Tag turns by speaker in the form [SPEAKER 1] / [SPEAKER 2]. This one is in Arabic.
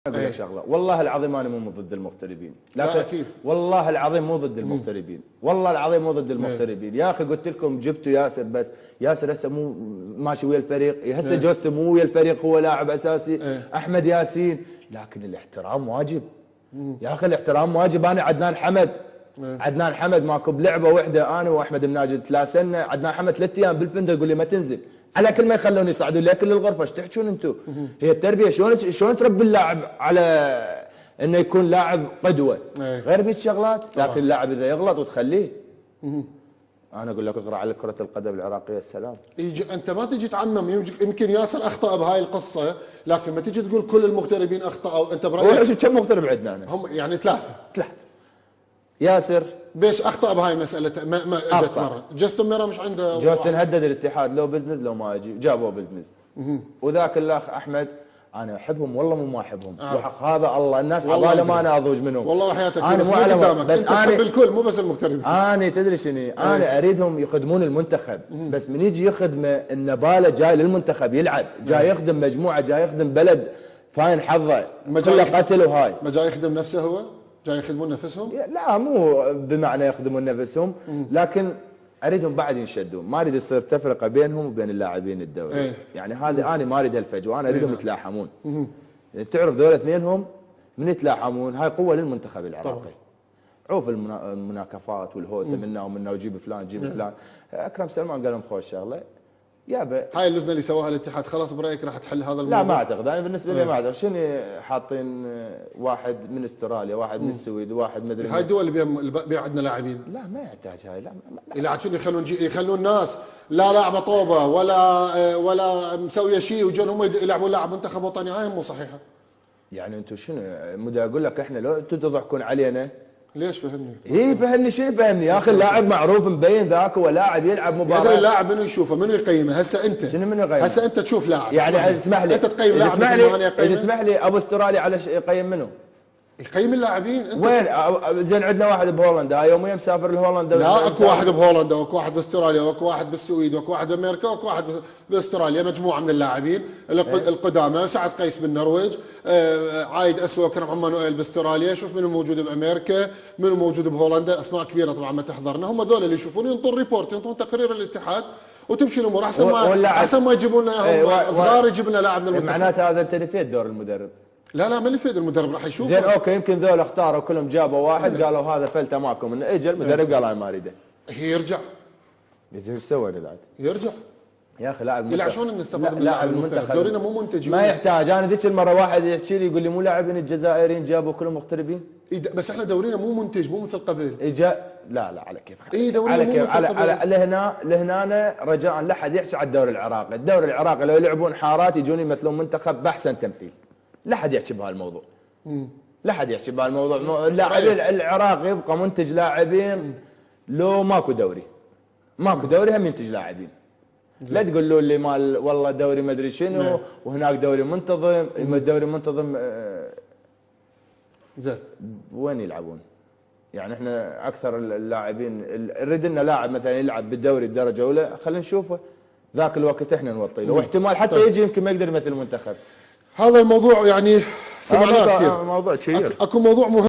[SPEAKER 1] اقول لك شغله، والله العظيم انا مو ضد المغتربين،
[SPEAKER 2] لا اكيد
[SPEAKER 1] والله العظيم مو ضد المغتربين، والله العظيم مو ضد المغتربين، يا اخي قلت لكم جبتوا ياسر، بس ياسر هسه مو ماشي ويا الفريق، هسه جوستو مو ويا الفريق، هو لاعب اساسي، احمد ياسين، لكن الاحترام واجب. يا اخي الاحترام واجب. انا عدنان حمد ماكو بلعبه واحده، انا واحمد الناجد تلاسلنا، عدنان حمد 3 ايام بالفندق يقول لي ما تنزل، على كل ما يخلوني يصعدوا لي كل الغرفه. ايش تحكون انتم؟ هي التربيه شلون تربي اللاعب على انه يكون لاعب قدوه، غير بيت شغلات. لكن اللاعب اذا يغلط وتخليه، انا اقول لك اقرا على كره القدم العراقيه السلام.
[SPEAKER 2] يجي انت ما تجي تعمم، يمكن ياسر اخطا بهاي القصه، لكن ما تجي تقول كل المغتربين اخطاوا. انت برايك
[SPEAKER 1] كم مغترب عندنا أنا؟
[SPEAKER 2] هم يعني ثلاثه.
[SPEAKER 1] ياسر
[SPEAKER 2] بيش اخطا بهاي المساله، ما اجت مره. جاستن ميرا مش عنده،
[SPEAKER 1] جاستن هدد الاتحاد لو بزنس لو ما اجي، جابوه بزنس. وذاك الاخ احمد انا احبهم والله مو ما احبهم، وحق هذا الله الناس عباله ما انا اضوج منهم
[SPEAKER 2] والله وحياتك،
[SPEAKER 1] انا مو قدامك،
[SPEAKER 2] بس انت تحب الكل مو بس المغتربين.
[SPEAKER 1] انا تدري شنو، انا اريدهم يخدمون المنتخب، بس من يجي يخدمه النباله جاي للمنتخب يلعب، جاي يخدم مجموعه، جاي يخدم بلد فاين حظه كله قتل. وهاي
[SPEAKER 2] ما جاي يخدم نفسه، هو جاي يخدمون نفسهم.
[SPEAKER 1] لا مو بمعنى يخدمون نفسهم، لكن اريدهم بعد ينشدون، ما اريد يصير تفرقه بينهم وبين اللاعبين الدوري. يعني هذه انا ما اريد هالفجوه، انا اريدهم يتلاحمون. تعرف ذول اثنينهم من يتلاحمون هاي قوه للمنتخب العراقي. عوف المناكفات والهوسه منا ومنا، وجيب فلان جيب فلان. اكرم سلمان قال لهم خوش شغله يابا،
[SPEAKER 2] هاي اللجنه اللي سواها الاتحاد خلاص برايك راح تحل هذا الموضوع؟
[SPEAKER 1] لا ما اعتقد، انا بالنسبه لي ما اعتقد. شنو حاطين واحد من استراليا، واحد من السويد، واحد مدري
[SPEAKER 2] هاي الدول اللي عندنا لاعبين.
[SPEAKER 1] لا ما يحتاج هاي، لا
[SPEAKER 2] يلعبون، يخلون ناس لا لاعبه طوبه ولا مسويه شيء، وجون هم يلعبون لاعب منتخب وطني. هاي مو صحيحه.
[SPEAKER 1] يعني انتم شنو مدى اقول لك احنا لو انتم تضحكون علينا.
[SPEAKER 2] ليش؟ فهمني.
[SPEAKER 1] فهمني شنو فهمني يا اخي، اللاعب معروف مبين ذاك هو لاعب يلعب مباراه.
[SPEAKER 2] يدري اللاعب منو يشوفه، منو يقيمه. هسه انت
[SPEAKER 1] شنو منو يقيمه؟
[SPEAKER 2] هسه انت تشوف لاعب،
[SPEAKER 1] يعني اسمح لي
[SPEAKER 2] انت تقيم لاعب مثل ما انا اقيمه.
[SPEAKER 1] اسمح لي ابو استرالي على يقيم منو؟
[SPEAKER 2] يقيم اللاعبين.
[SPEAKER 1] وين زين عندنا واحد بهولندا، يوميا مسافر لهولندا.
[SPEAKER 2] لا اكو واحد بهولندا، واكو واحد باستراليا، واكو واحد بالسويد، واكو واحد بامريكا، واكو واحد باستراليا. مجموعه من اللاعبين القدامى. سعد قيس بالنرويج، عايد اسوى، كرم عمانويل باستراليا. شوف منو موجود بامريكا، منو موجود بهولندا. اسماء كبيره طبعا ما تحضرنا. هم ذول اللي يشوفون، ينطون ريبورت، ينطون تقرير الاتحاد، وتمشي الامور. احسن ما يجيبون لنا صغار، يجيب لنا لاعب من المنتخب.
[SPEAKER 1] معناته هذا انت نفيت دور المدرب.
[SPEAKER 2] لا ما اللي يفيد المدرب، راح يشوف.
[SPEAKER 1] زين اوكي، يمكن ذول اختاروا كلهم جابوا واحد قالوا هذا فلته ماكم، انه اجى المدرب قال انا ما اريده.
[SPEAKER 2] يرجع.
[SPEAKER 1] زين ايش سوى اللاعب؟
[SPEAKER 2] يرجع
[SPEAKER 1] يا اخي لاعب
[SPEAKER 2] يلعب. شلون نستفاد من لاعب المنتخب؟ دورينا مو منتج.
[SPEAKER 1] ما يحتاج. انا ذيك المره واحد يحكي لي يقول لي مو لاعبين الجزائريين جابوا كلهم مغتربين.
[SPEAKER 2] بس احنا دورينا مو منتج، مو مثل قبل.
[SPEAKER 1] لا على كيفك.
[SPEAKER 2] دورينا
[SPEAKER 1] على
[SPEAKER 2] مو
[SPEAKER 1] كيف،
[SPEAKER 2] مثل قبل.
[SPEAKER 1] لهنا رجاء لا حد يحكي على الدوري العراقي. الدوري العراقي لو يلعبون حارات يجون يمثلون منتخب باحسن تمثيل. لا حد يحكي بهالموضوع. لا حد يحكي بهالموضوع. اللاعبين العراقي يبقى منتج لاعبين لو ماكو دوري. ماكو دوري هم ينتج لاعبين. لا تقولوا لي مال والله دوري ما ادري شنو وهناك دوري منتظم. الدوري منتظم
[SPEAKER 2] زين
[SPEAKER 1] وين يلعبون؟ يعني احنا اكثر اللاعبين نريد لنا لاعب مثلا يلعب بالدوري الدرجه الاولى، خلينا نشوفه ذاك الوقت احنا نوطي له، واحتمال حتى يجي يمكن ما يقدر يمثل المنتخب.
[SPEAKER 2] هذا الموضوع يعني سمعناه كثير.
[SPEAKER 1] موضوع كبير.
[SPEAKER 2] اكو موضوع مهم.